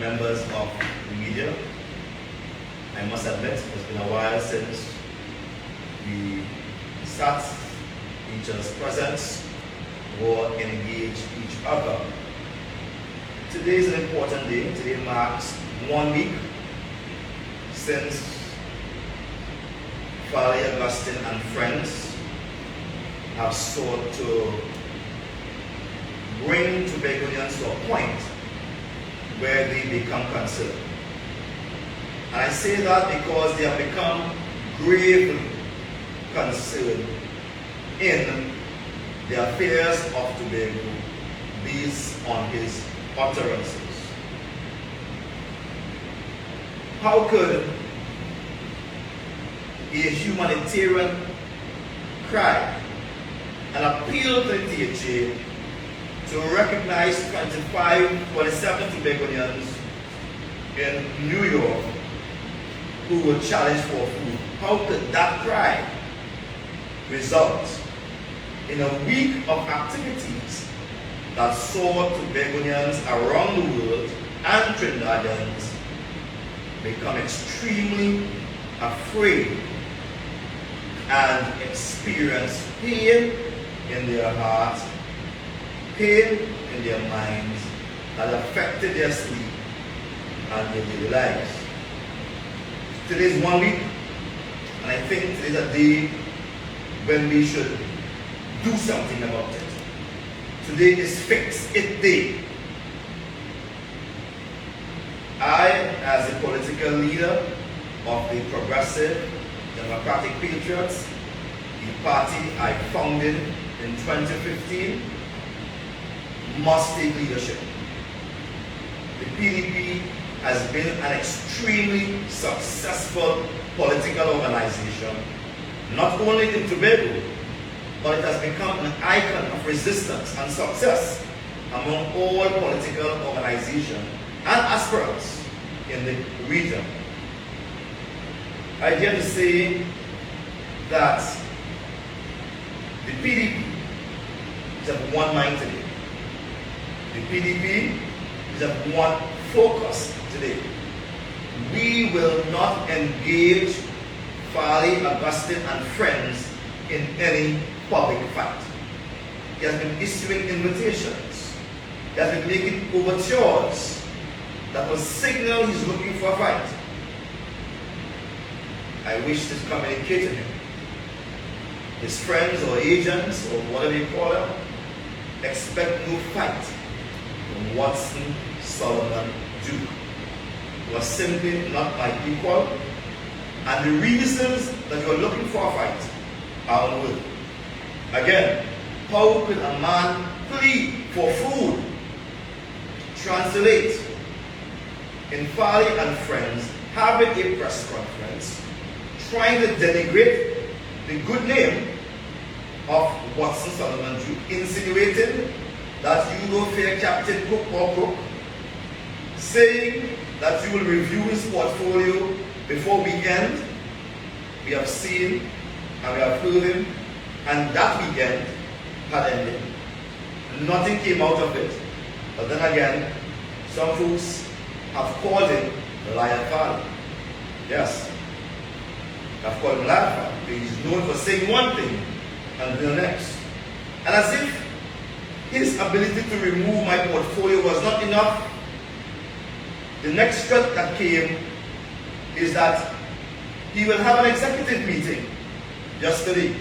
members of the media. I must admit, it's been a while since we sat in each other's presence or engaged each other. Today is an important day. Today marks 1 week since Farley, Wattson and friends have sought to bring Tobagonians to a point where they become concerned. And I say that because they have become gravely concerned in the affairs of Tobago based on his utterances. How could a humanitarian cry and appeal to the THA to recognize 27 Tobagonians in New York who would challenge for food? How could that cry result in a week of activities that saw Tobagonians around the world and Trinidadians become extremely afraid and experience pain in their hearts, pain in their minds that affected their sleep and their daily lives? Today is 1 week, and I think today is a day when we should do something about it. Today is Fix It Day. I, as a political leader of the Progressive Democratic Patriots, the party I founded in 2015, must take leadership. The PDP has been an extremely successful political organization, not only in Tobago, but it has become an icon of resistance and success among all political organizations and aspirants in the region. I dare to say that the PDP is of one mind today. The PDP is of one focus today. We will not engage Farley, Wattson and friends in any public fight. He has been issuing invitations. He has been making overtures that will signal he's looking for a fight. I wish to communicate to him. His friends or agents or whatever you call them, expect no fight from Wattson, Solomon, Duke, who are simply not my equal, and the reasons that you are looking for a fight are unworthy. Again, how could a man plead for food? Translate. In Farley and friends having a press conference trying to denigrate the good name of Wattson, Solomon, Duke, insinuating that you don't fear Captain Cook or Cook, saying that you will review his portfolio before weekend. We have seen and we have heard him, and that weekend had ended. Nothing came out of it. But then again, some folks have called him Lion Farley. Yes, have called him Lion Farley. He's known for saying one thing and doing the next. And as if his ability to remove my portfolio was not enough, the next threat that came is that he will have an executive meeting yesterday.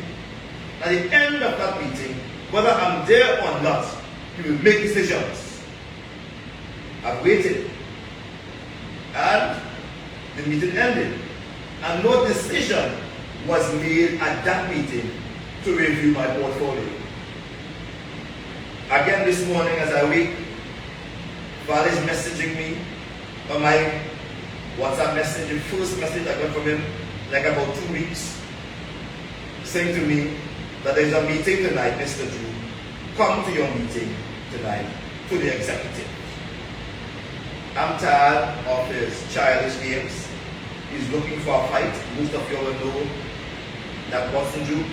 At the end of that meeting, whether I'm there or not, he will make decisions. I've waited. And the meeting ended. And no decision was made at that meeting to review my portfolio. Again this morning as I wake, Farley is messaging me on my WhatsApp message, the first message I got from him, like about 2 weeks, saying to me that there's a meeting tonight, Mr. Drew. Come to your meeting tonight, to the executive. I'm tired of his childish games. He's looking for a fight. Most of you will know that Wattson Drew,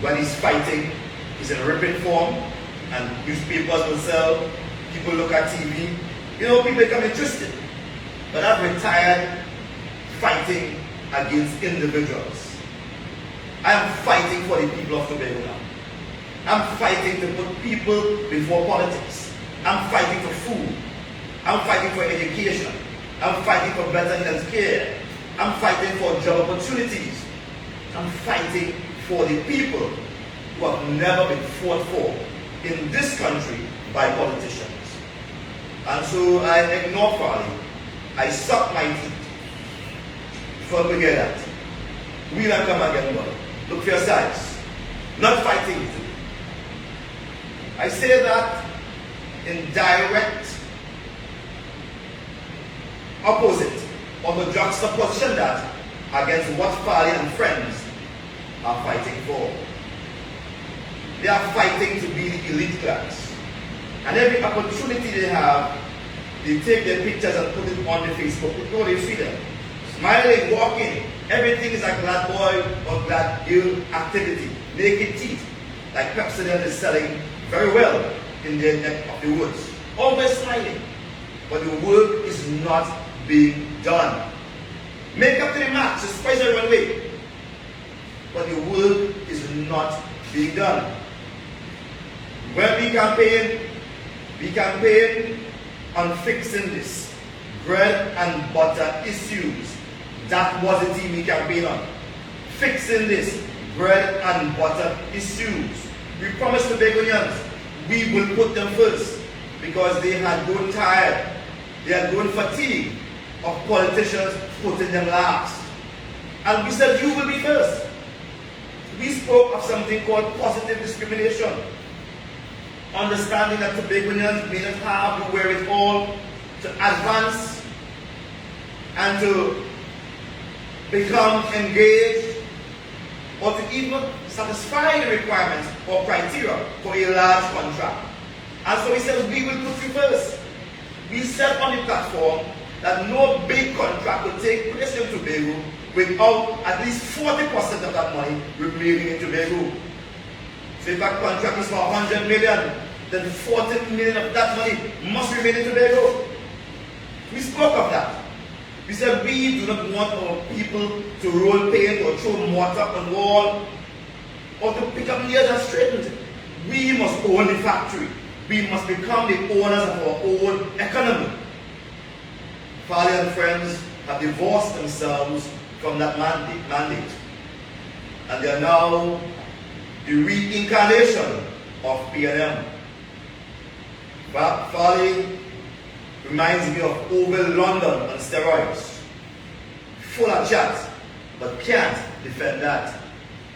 when he's fighting, he's in ripping form, and newspapers will sell, people look at TV. You know, people become interested. have retired fighting against individuals. I am fighting for the people of Tobago now. I'm fighting to put people before politics. I'm fighting for food. I'm fighting for education. I'm fighting for better health care. I'm fighting for job opportunities. I'm fighting for the people who have never been fought for in this country by politicians. And so I ignore Farley. I suck my teeth. Forget that. We will come again, brother. Look for your sides. Not fighting with you. I say that in direct opposite of the juxtaposition that against what Farley and friends are fighting for. They are fighting to be the elite class. And every opportunity they have, they take their pictures and put it on the Facebook. You know, they see them. Smiling, walking. Everything is a glad boy or glad girl activity. Naked teeth. Like Pepsi is selling very well in their neck of the woods. Always smiling. But the work is not being done. Make up to the match, the spice everyone way. But the work is not being done. When we campaign on fixing this bread and butter issues. That was the team we campaigned on. Fixing this bread and butter issues. We promised the Tobagonians we will put them first because they had grown tired. They had grown fatigued of politicians putting them last. And we said, you will be first. We spoke of something called positive discrimination. Understanding that Tobagonians may not have the wherewithal to advance and to become engaged or to even satisfy the requirements or criteria for a large contract. And so we said, we will put you first. We said on the platform that no big contract will take place in Tobago without at least 40% of that money remaining in Tobago. So if that contract is for 100 million, then 40 million of that money must remain in Tobago. We spoke of that. We said we do not want our people to roll paint or throw mortar on the wall or to pick up nails and straighten it. We must own the factory. We must become the owners of our own economy. Farley and friends have divorced themselves from that mandate. And they are now the reincarnation of P&M. Farley reminds me of Oval London on steroids. Full of chat, but can't defend that.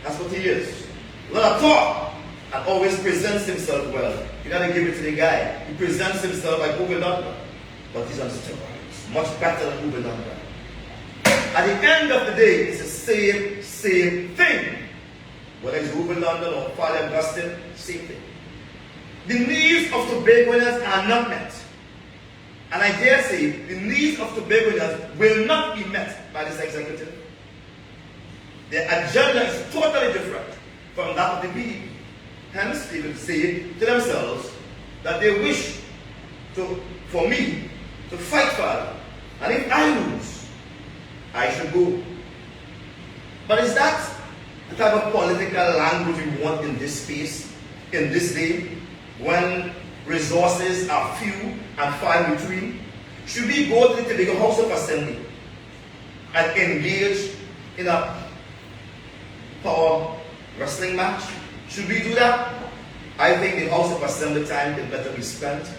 That's what he is. A lot of talk, and always presents himself well. You gotta give it to the guy. He presents himself like Oval London, but he's on steroids. Much better than Oval London. At the end of the day, it's the same thing. Whether it's Oval London or Farley Augustine, same thing. The needs of Tobagonians are not met. And I dare say, the needs of Tobagonians will not be met by this executive. Their agenda is totally different from that of the PDP. Hence, they will say to themselves that they wish for me to fight for them. And if I lose, I should go. But is that the type of political language we want in this space, in this day, when resources are few and far in between? Should we go to the Tobago House of Assembly and engage in a power wrestling match? Should we do that? I think the House of Assembly time can better be spent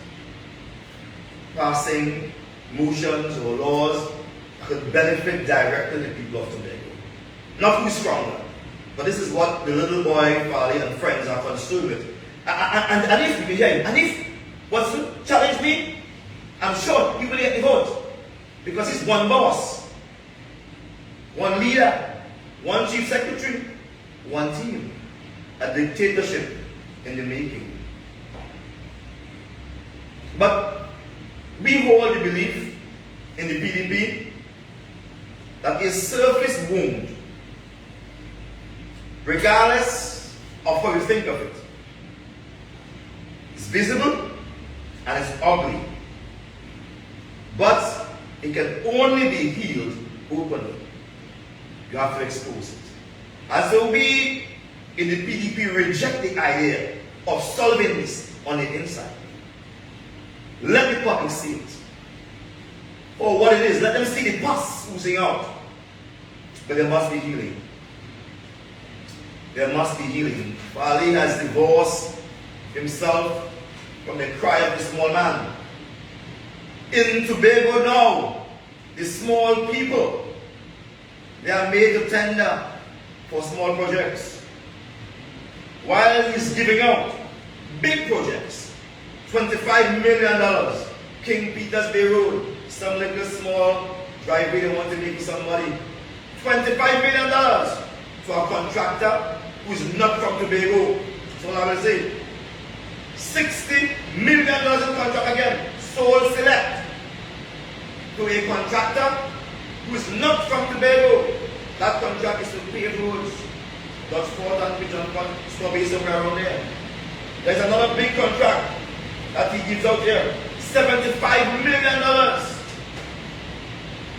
passing motions or laws that could benefit directly the people of Tobago. Not who's stronger, but this is what the little boy, Farley, and friends are concerned with. And if, you can hear him, and if Wattson challenge me, I'm sure he will get the vote. Because he's one boss, one leader, one chief secretary, one team. A dictatorship in the making. But we hold the belief in the PDP that a surface wound, regardless of how you think of it, is visible and it's ugly. But it can only be healed openly. You have to expose it. As though we in the PDP reject the idea of solving this on the inside. Let the public see it for what it is. Let them see the pus oozing out. But there must be healing. There must be healing. Farley has divorced himself from the cry of the small man. In Tobago now, the small people, they are made to tender for small projects. While he's giving out big projects, $25 million, King Peter's Bay Road, some little small driveway they want to make for somebody. $25 million to a contractor who is not from Tobago. That's all I will say. $60 million in contract again, sole select to a contractor who is not from Tobago. That contract is to pave roads. That's Fort and Pigeon Pond, Snobby, somewhere around there. There's another big contract that he gives out here. $75 million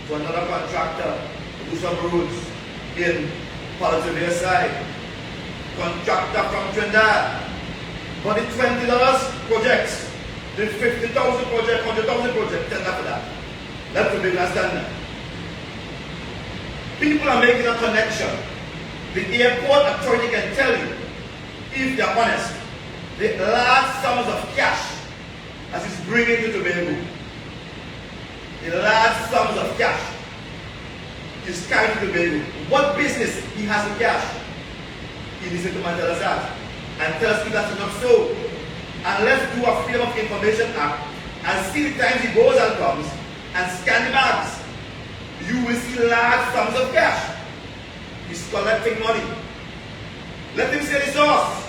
to another contractor to do some roads in Palatine side. Contractor from Trinidad. But the $20 projects, the $50,000 project, $100,000 project, tender for that. That's the bigger standard. People are making a connection. The airport authority can tell you, if they are honest, the large sums of cash as he's bringing to Tobago, the large sums of cash is carried to Tobago. What business he has with cash? He needs to come and tell us that. And tell us if that's not so. And let's do a Freedom of Information Act and see the times he goes and comes and scan the bags. You will see large sums of cash. He's collecting money. Let him say the source.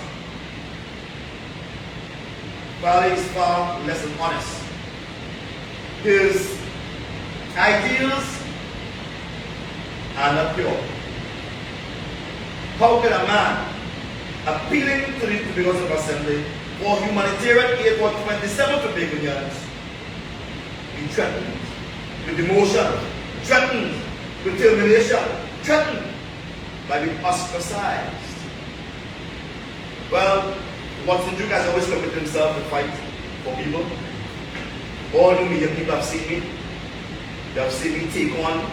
Farley is far less than honest. His ideals are not pure. How can a man appealing to the Tobago Assembly for humanitarian aid for 27 Tobagonians be threatened with demotion, threatened with termination, threatened by being ostracized? Well, Wattson Duke has always committed himself to fight for people. All the media people have seen me. They have seen me take on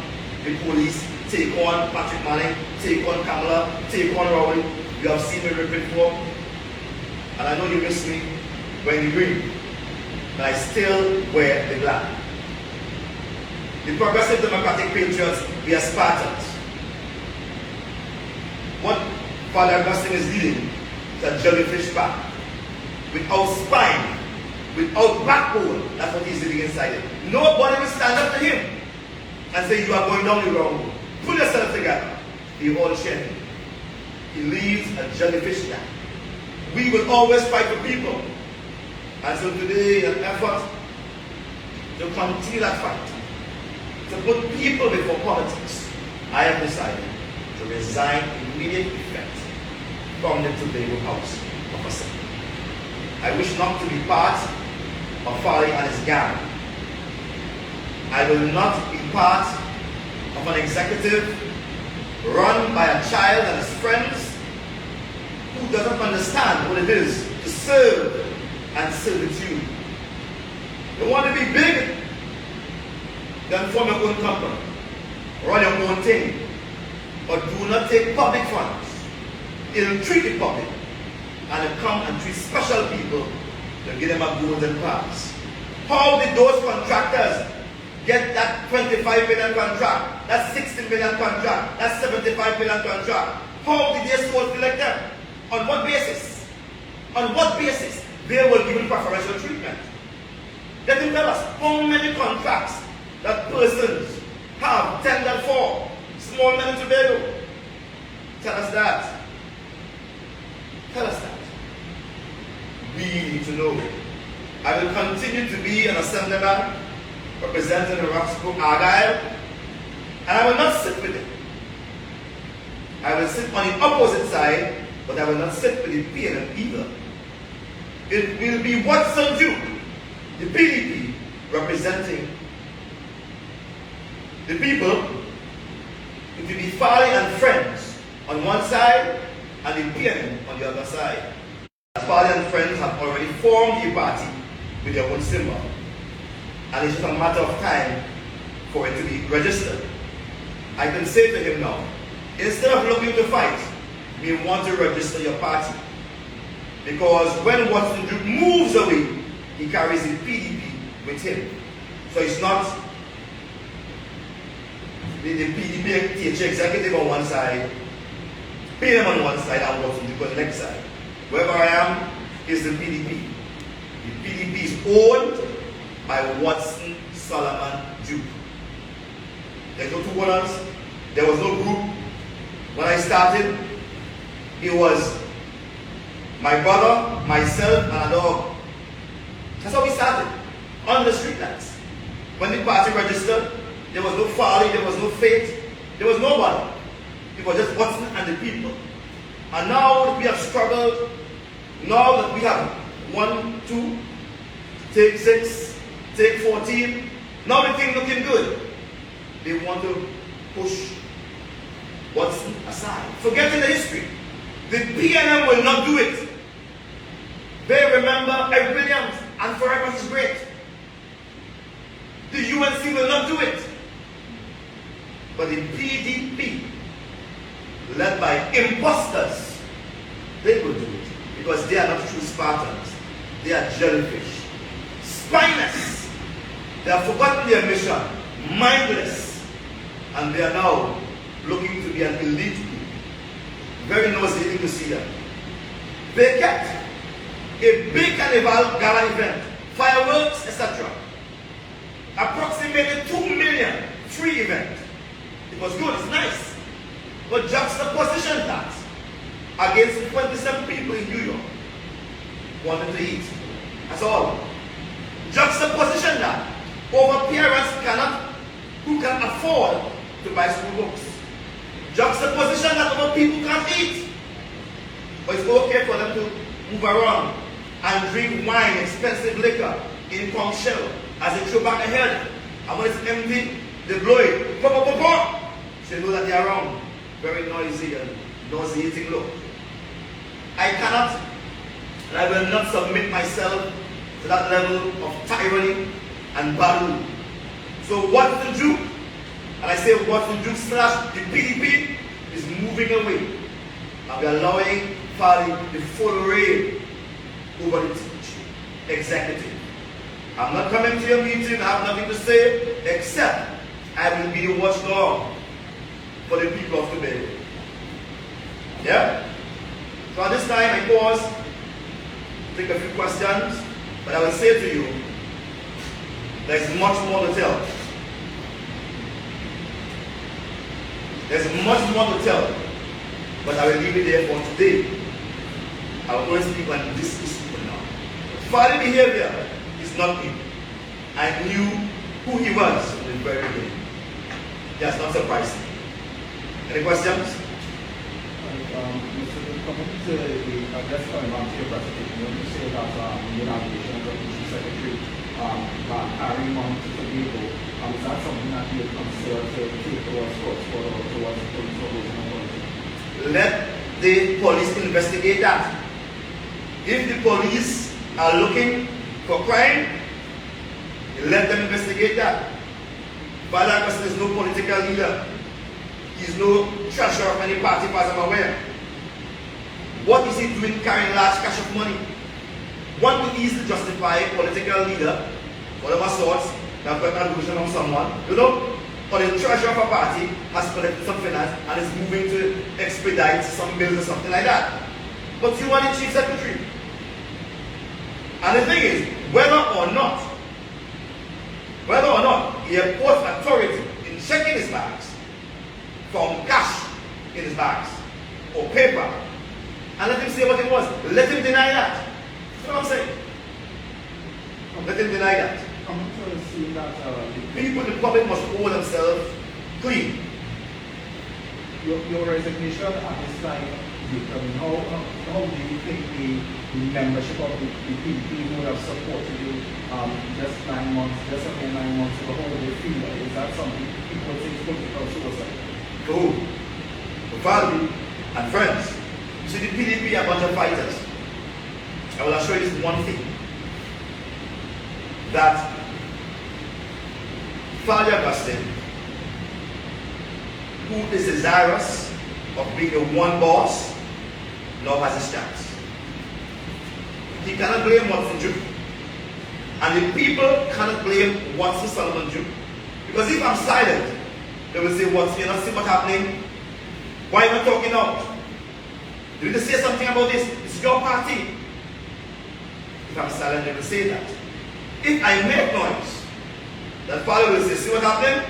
the police, take on Patrick Manning, take on Kamala, take on Rowley. You have seen me rip it for. And I know you miss me when you green. But I still wear the black. The Progressive Democratic Patriots, we are Spartans. What Father Augustine is leading is a jellyfish pack. Without spine, without backbone, that's what he's leading inside it. Nobody will stand up to him and say, you are going down the wrong road. Pull yourself together. He all share. He leads a jellyfish pack. We will always fight for people. And so today, in an effort to continue that fight, to put people before politics, I have decided to resign immediate effect from the Tobago House of Assembly. I wish not to be part of Farley and his gang. I will not be part of an executive run by a child and his friends who doesn't understand what it is to serve and servitude. They want to be big, then form your own company, run your own thing, but do not take public funds, ill-treat the public, and come and treat special people to give them a golden pass. How did those contractors get that 25 million contract, that 60 million contract, that 75 million contract? How did they select them? On what basis? On what basis they were given preferential treatment? Let them tell us how many contracts that persons have tendered for, small men in Tobago. Tell us that. Tell us that. We need to know. I will continue to be an assemblyman representing the Roxbrook Argyle, and I will not sit with it. I will sit on the opposite side, but I will not sit with the PNM either. It will be Wattson Duke, the PDP, representing the people, it will be Farley and friends on one side and the PNM on the other side. Farley and friends have already formed a party with their own symbol, and it's just a matter of time for it to be registered. I can say to him now, instead of looking to fight, we want to register your party. Because when Wattson moves away, he carries the PDP with him. So it's not the PDP TH executive on one side, PM on one side, and Wattson on the next side. Wherever I am is the PDP. The PDP is owned by Wattson Solomon Duke. There's no two owners. There was no group. When I started, it was my brother, myself, and a dog. That's how we started, on the street lights. When the party registered, there was no Farley, there was no Faith, there was nobody. It was just Wattson and the people. And now that we have struggled, now that we have 1, 2, take 6, take 14, now the thing looking good. They want to push Wattson aside, forgetting the history. The PNM will not do it. They remember Eric Williams and forever is great. The UNC will not do it. But the PDP, led by imposters, they will do it. Because they are not true Spartans. They are jellyfish. Spineless. They have forgotten their mission. Mindless. And they are now looking to be an elite group. Very nauseating to see them. They kept a big carnival gala event, fireworks, etc. Approximately 2 million free event. It was good, it's nice. But juxtaposition that against 27 people in New York wanted to eat. That's all. Juxtaposition that over parents who can afford to buy school books. Juxtaposition that over people can't eat. But it's okay for them to move around and drink wine, expensive liquor in conch shell as they throw back ahead. And when it's empty, they blow it. Pop, pop, pop, pop. So you know that they're around. Very noisy and nauseating look. I cannot and I will not submit myself to that level of tyranny and battle. So Wattson Duke, and I say Wattson Duke / the PDP is moving away. And we are allowing Farley the full reign over the executive. I'm not coming to your meeting, I have nothing to say, except I will be the watchdog for the people of today. Yeah? So at this time I pause, take a few questions, but I will say to you, there's much more to tell. There's much more to tell, but I will leave it there for today. I will only speak on this issue for now. Farley behavior is not new. I knew who he was from the very beginning. That's not surprising. Any questions? Coming to the address coming on to your presentation, when you say that the inauguration of the Chief Secretary carrying on to Tobago, is that something that you would consider to take towards the police organization? Let the police investigate that. If the police are looking for crime, let them investigate that. But that person is no political leader. He is no treasurer of any party, as far as I'm aware. What is he doing carrying large cash of money? One could easily justify a political leader, whatever sorts, that got an illusion on someone, you know, or the treasurer of a party has collected some finance and is moving to expedite some bills or something like that. But you are the Chief Secretary. And the thing is, whether or not the airport authority in checking his bags found cash in his bags or paper, and let him say what it was. Let him deny that. That's what I'm saying. Let him deny that. People in the public must hold themselves clean. Your resignation at this time, how do you think the membership of the PDP would have supported you just 9 months, just 9 months ago? How would they feel? Is that something people would say political suicide. For who? For Farley and friends. You see, the PDP are a bunch of fighters. I will assure you this one thing. That Farley Augustine, who is desirous of being a one boss, now has his chance. He cannot blame Wattson Jew. And the people cannot blame Wattson Solomon Jew. Because if I'm silent, they will say, Wattson, you not see what's happening? Why are you not talking out? You need to say something about this. It's your party. If I'm silent, they will say that. If I make noise, then Farley will say, see what's happening?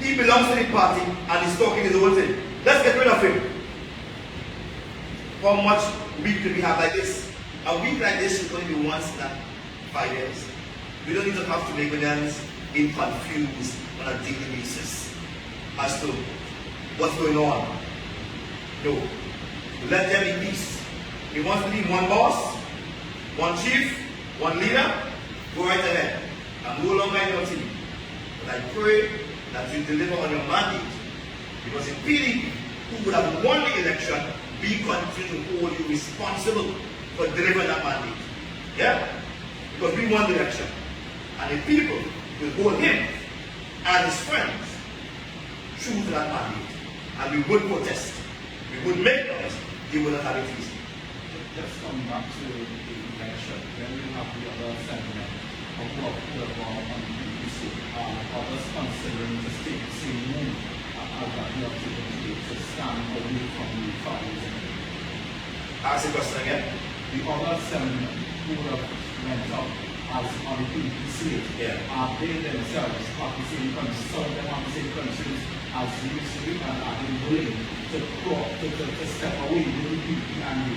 He belongs to the party and he's talking his own thing. Let's get rid of him. How much week do we have like this? A week like this should only be once in 5 years. We don't need to have to make Ghanaians in confused on a daily basis as to what's going on. No. Let there be peace. He wants to be one boss, one chief, one leader. Go right ahead. I'm no longer in your team. But I pray that you deliver on your mandate. Because in PDP, who would have won the election, we continue to hold you responsible for delivering that mandate. Yeah? Because we won the election. And the people will hold him and his friends true to that mandate. And we would protest. We would make noise. They would not have it easy. Just coming back to the election, then we have the other sentiment of what were on the BBC. Others considering to take the same move as that you have taken to stand away from the Farley's. Ask the question again. The other sentiment who would have went up as on the BBC, are they themselves have the same concerns, some of them have the same concerns as you used to, and are they willing to step away with the PDP and you?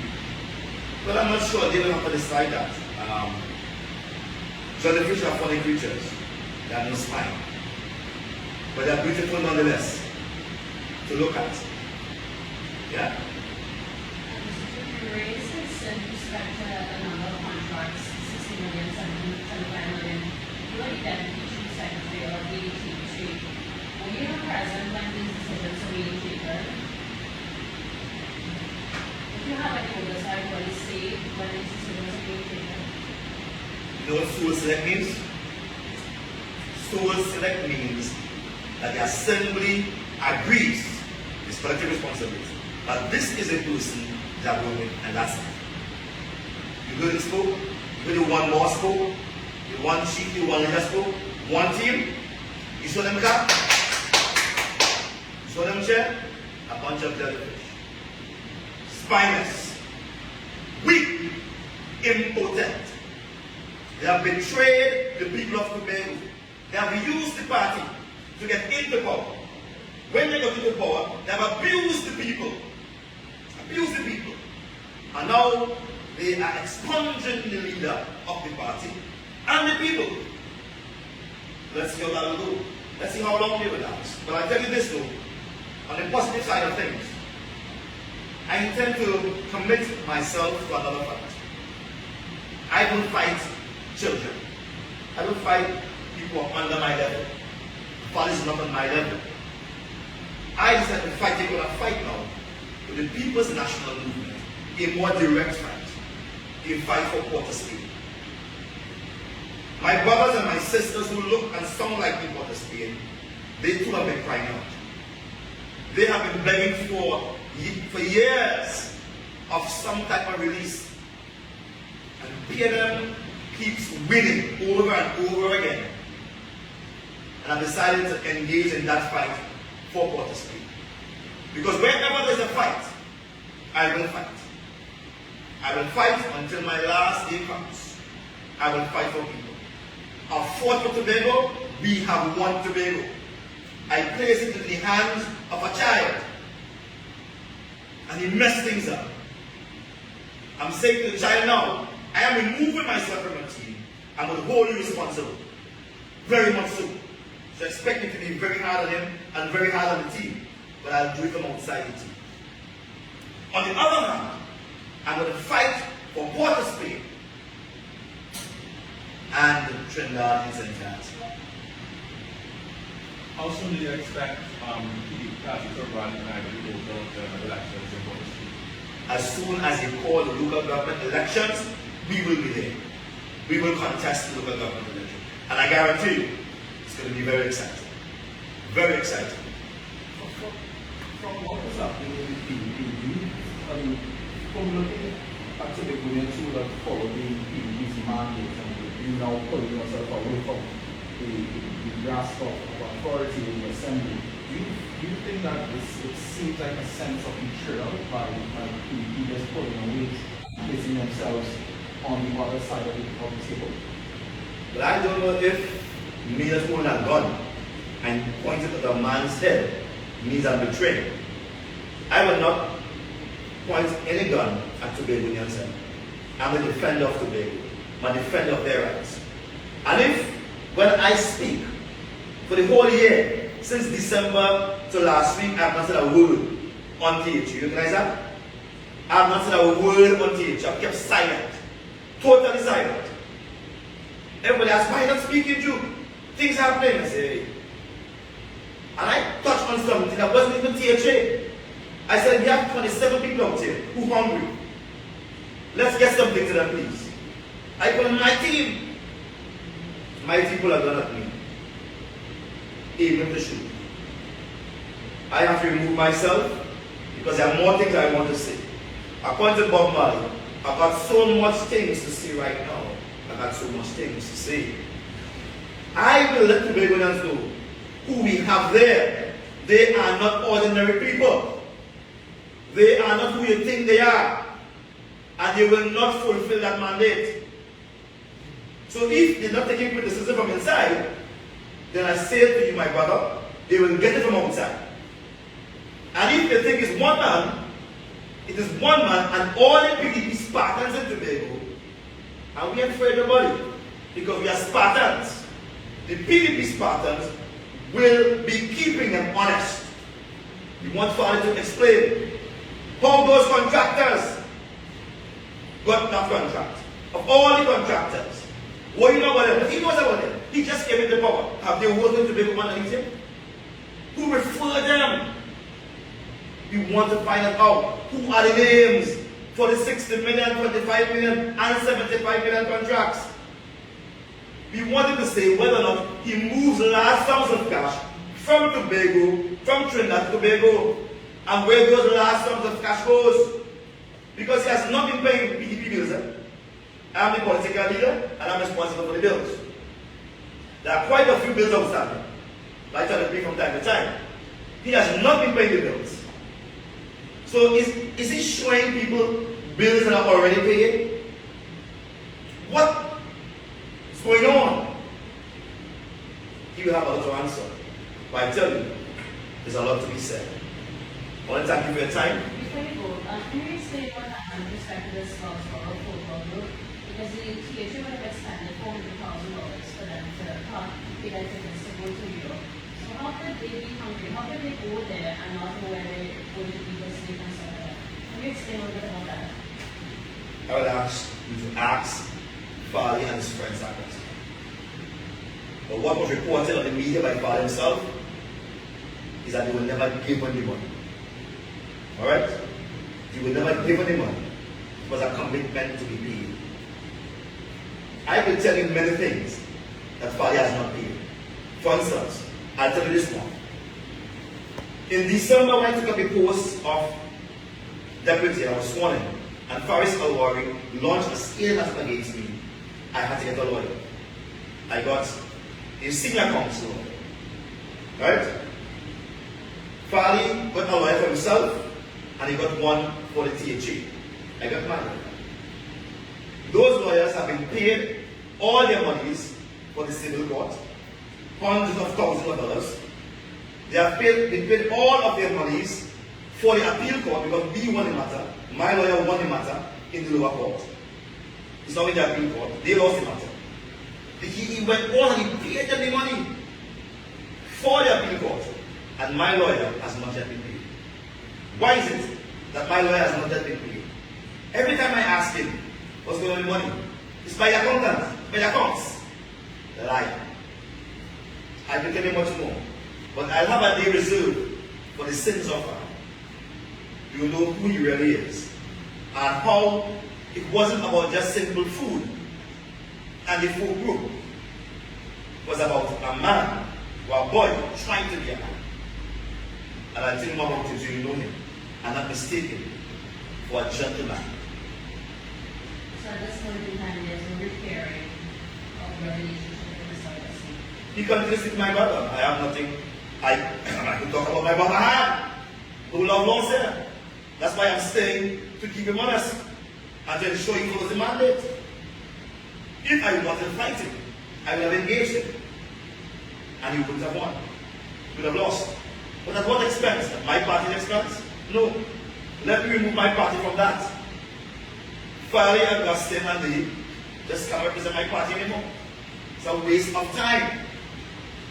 Well, I'm not sure. They will have to decide that. Jellyfish are funny creatures. They have no spine. But they are beautiful nonetheless to look at. Yeah? You raised this in respect to the number of contracts, 60 million, 75 million. You are the Deputy Secretary of the TBC. Were you not present when these decisions were being taken? If you have any oversight, what you see when these decisions are being taken? You know what soul select means? Soul select means that the assembly agrees it's collective responsibility. But this is a person that will win, and that's it. You heard it spoke, you heard the one boss spoke, the one chief, the one leader spoke, one team, you saw them clap, you saw them cheer, a bunch of jellyfish. Spineless, weak, impotent. They have betrayed the people of Tobago. They have used the party to get into power. When they got into power, they have abused the people. Abused the people. And now they are expunging the leader of the party and the people. Let's see how that will go. Let's see how long they will last. But I tell you this though, on the positive side of things, I intend to commit myself to another fact. I will fight children. I will fight people under my level. Farley is not on my level. I decided to fight, they're going to fight now with the People's National Movement, a more direct fight, a fight for Port Spain. My brothers and my sisters who look and sound like me Port Spain, they too have been crying out. They have been begging for years of some type of release. And PNM keeps winning over and over again. And I've decided to engage in that fight for Port Spain. Because wherever there's a fight, I will fight. I will fight until my last day comes. I will fight for people. I've fought for Tobago, we have won Tobago. I place it in the hands of a child. And he messed things up. I'm saying to the child now, I am removing myself from the team. I'm going to hold you responsible. Very much so. So expect me to be very hard on him and very hard on the team. But I'll do it from outside the team. On the other hand, I'm going to fight for Port Spain and Trinidad and St. Kitts. How soon do you expect PDP party to run and actually go to elections in Bond Street? As soon as you call the local government elections, we will be there. We will contest the local government election. And I guarantee you, it's going to be very exciting. Very exciting. From what is happening in the PDP, I mean, from looking at the Ghanaians who have followed the PDP's mandate and you now pulling yourself away from the grasp of authority in the assembly, do you think that it seems like a sense of betrayal by PDP just pulling away, placing themselves on the other side of the table? But I don't know if me just holding a gun and pointing at a man's head means I'm betraying. I will not point any gun at Tobagonians. I'm a defender of Tobago. I'm a defender of their rights. And if, when I speak, for the whole year, since December to last week, I have not said a word on TH. You recognize that? I have not said a word on TH. I've kept silent. Totally silent. Everybody asks, why are you not speaking Jew? Things happening. I say, hey. And I touched on something that wasn't even THA. I said, we have 27 people out here who are hungry. Let's get something to them, please. I call my team. My people are done at me. Aiming to shoot. I have to remove myself because there are more things I want to say. According to Bob Marley, I've got so much things to say right now. I've got so much things to say. I will let the Tobagonians know who we have there. They are not ordinary people. They are not who you think they are. And they will not fulfill that mandate. So if they're not taking criticism from inside, then I say to you, my brother, they will get it from outside. And if they think it's one man, it is one man and all the PDP Spartans in Tobago, and we ain't afraid of nobody because we are Spartans. The PDP Spartans will be keeping them honest. We want Farley to explain how those contractors got that contract. Of all the contractors, what you know about them? He knows about them. He just gave it the power. Have they worked in Tobago underneath him? Who referred them? We want to find out who are the names for the 60 million, 25 million, and 75 million contracts. We wanted to say whether or not he moves large sums of cash from Tobago, from Trinidad to Tobago, and where those large sums of cash goes. Because he has not been paying PDP bills. I'm the political leader, and I'm responsible for the bills. There are quite a few bills outstanding. I try to pay from time to time. He has not been paying the bills. So is he showing people bills that are already paid? What is going on? He will have a lot to answer. But I tell you, there's a lot to be said. I want to thank you for your time. Before you go, can you explain what happened with respect to this loss for a football group? Because the THA would have expended $400,000 for them to pay their tickets to go to Europe. So how could they be hungry? How could they go there and not know where they would be able to sleep and stuff like that? Can you explain a little bit about that? I would ask you to ask Farley and his friends that question. But what was reported on the media by Farley himself is that they will never give any money. Alright? They will never give any money. It was a commitment to be paid. I will tell you many things that Farley has not paid. For instance, I'll tell you this one. In December, when I took up a post of deputy, I was sworn in, and Faris Alwari launched a scale attack against me. I had to get a lawyer. I got a senior counsel. Right? Farley got a lawyer for himself, and he got one for the THA. I got my lawyer. Those lawyers have been paid all their monies for the civil court, hundreds of thousands of dollars. They have been paid all of their monies for the appeal court because we won the matter. My lawyer won the matter in the lower court. It's not in the appeal court. They lost the matter. He went on and he paid them the money for the appeal court. And my lawyer has not yet been paid. Why is it that my lawyer has not yet been paid? Every time I ask him what's going on with money, it's by the accountant, by the accounts. Lie. I can tell you much more. But I'll have a day reserved for the sins of Farley. You know who he really is. And how it wasn't about just simple food and the food group. It was about a man or a boy trying to be a man. And I'll tell you more about it so you know him. And not mistaken for a gentleman. So at this point in time, there's no repairing of your relationship with Mr. Wattson. He continues with my brother. I have nothing. I can talk about my brother. I have no love lost there. That's why I'm staying to keep him honest and to ensure he follows the mandate. If I wanted to fight him, I would have engaged him. And he wouldn't have won. He would have lost. But at what expense? At my party's expense? No. Let me remove my party from that. Farley, Wattson, and they just can't represent my party anymore. It's a waste of time.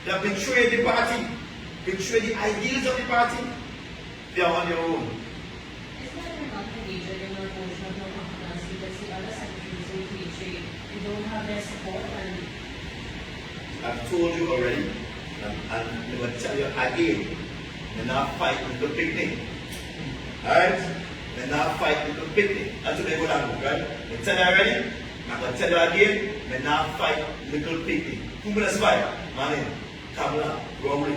They have betrayed the party, betrayed the ideals of the party. They are on their own. Is that you're not engaged in your motion of no confidence because the other secretaries who betrayed, you don't have their support and I've told you already, and I'm going to tell you again, we're not fighting with the picnic. Alright? We're not fighting with the picnic. That's what they go down with, right? We tell you already, I'm going to tell you again, we're not fighting little picnic. Who will us fight? Manning, Kamala, Rowley,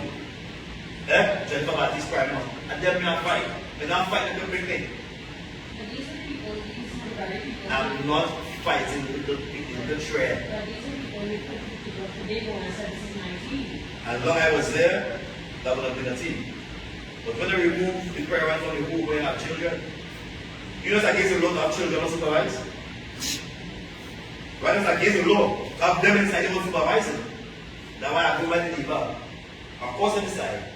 Jennifer Baptiste Prime, and then we're not fighting. We're not fighting little picnic. but these are people, these are very people. I'm not fighting little picnic, little shred. But these are people who put people today when I said this is 19. As long as I was there, that would have been a team. But when they remove the parents from the home where they have children, you know it's against the law to have children unsupervised? Right? It's against the law to have them inside the unsupervised. That's why I go by the neighbor. Of course inside.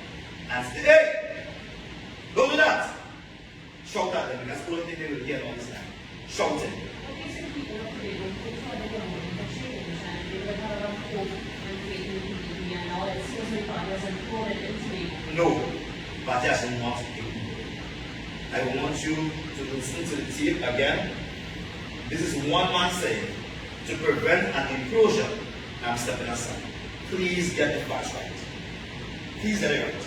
And say, hey! Don't do that! Shout at them, that's the only thing they will hear all this time. Shouting. But these are people who today will put forward their own children and they will have a lot of hope and faith in PDP and all that skills and progress and throw it into me. No, but that's not it. I want you to listen to the tape again. This is one man saying, to prevent an implosion, I'm stepping aside. Please get the facts right. Please get it right.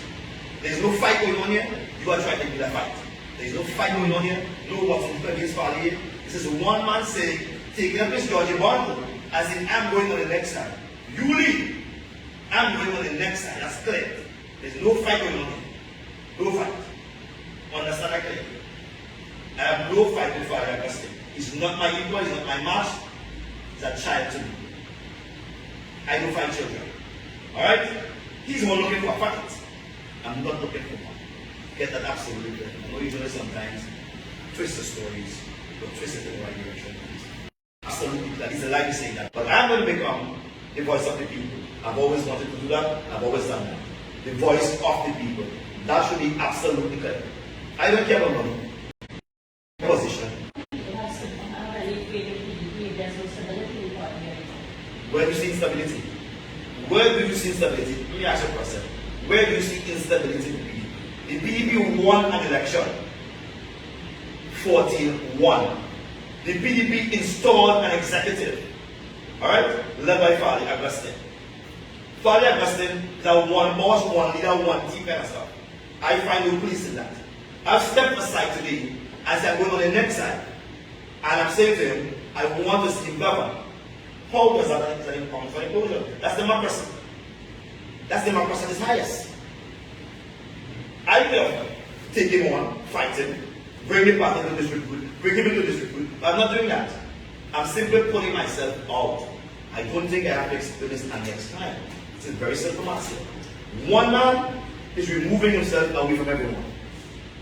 There's no fight going on here. You are trying to do that fight. There's no fight going on here. No Wattson against Farley. This is one man saying, taking up his Georgie Bond, as in I'm going on the next side. You leave. I'm going on the next side. That's clear. There's no fight going on here. No fight. Understand that clearly? I have no fight with Farley Wattson. He's not my equal, he's not my match. He's a child to me. I don't fight children. Alright? He's more looking for a fight. I'm not looking for one. Get that absolutely clear. I know usually sometimes twist the stories, but twist it in the right direction. Absolutely clear. It's a lie to say that. But I'm going to become the voice of the people. I've always wanted to do that. I've always done that. The voice of the people. That should be absolutely clear. I don't care about money. Position. People have already created PDP if there's no stability in party anymore. Where do you see instability? Where do you see instability? Let me ask you a question. Where do you see instability in the PDP? The PDP won an election. 14-1. The PDP installed an executive. Alright? Led by Farley Wattson. Farley Wattson is a one boss, one leader, one team kind of stuff. I find no place in that. I've stepped aside today as I'm going on the next side. And I'm saying to him, I want to see him govern. How does that come for inclusion? That's democracy. That's democracy at its highest. I will take him on, fight him, bring him back into district food, bring him into district food. But I'm not doing that. I'm simply pulling myself out. I don't think I have to experience that next time. It's a very simple matter. One man is removing himself away from everyone.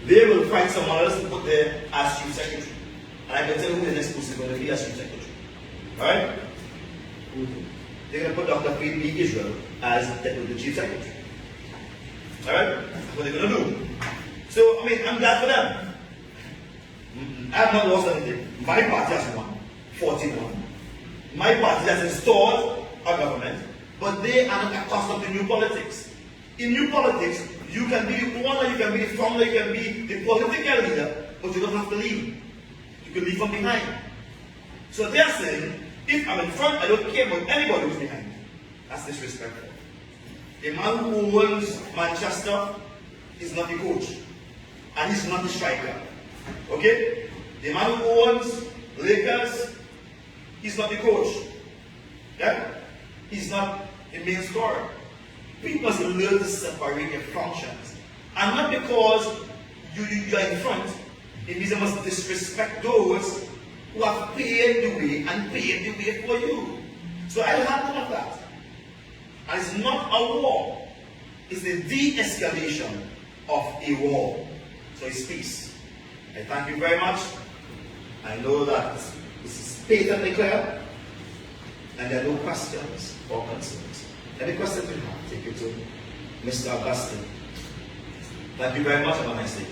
They will find someone else to put there as chief secretary. And I can tell you who the next person is going to be as chief secretary. Alright? They're going to put Dr. Faith B. Israel as deputy chief secretary. Alright? That's what they're going to do. So, I mean, I'm glad for them. I have not lost anything. My party has won. 41. My party has installed a government, but they are not accustomed to new politics. In new politics, you can be the owner, you can be the founder, you can be the political leader, but you don't have to lead. You can lead from behind. So they're saying, if I'm in front, I don't care about anybody who's behind. That's disrespectful. The man who owns Manchester is not the coach. And he's not the striker. Okay? The man who owns Lakers, he's not the coach. Yeah? He's not the main scorer. People must learn to separate their functions. And not because you are in front, it means they must disrespect those who have paid the way and paid the way for you. So I don't have none of that. And it's not a war. It's the de-escalation of a war. So it's peace. I thank you very much. I know that this is patently clear. And there are no questions or concerns. Any questions you have, take it to Mr. Augustine. Thank you very much. Have a nice day.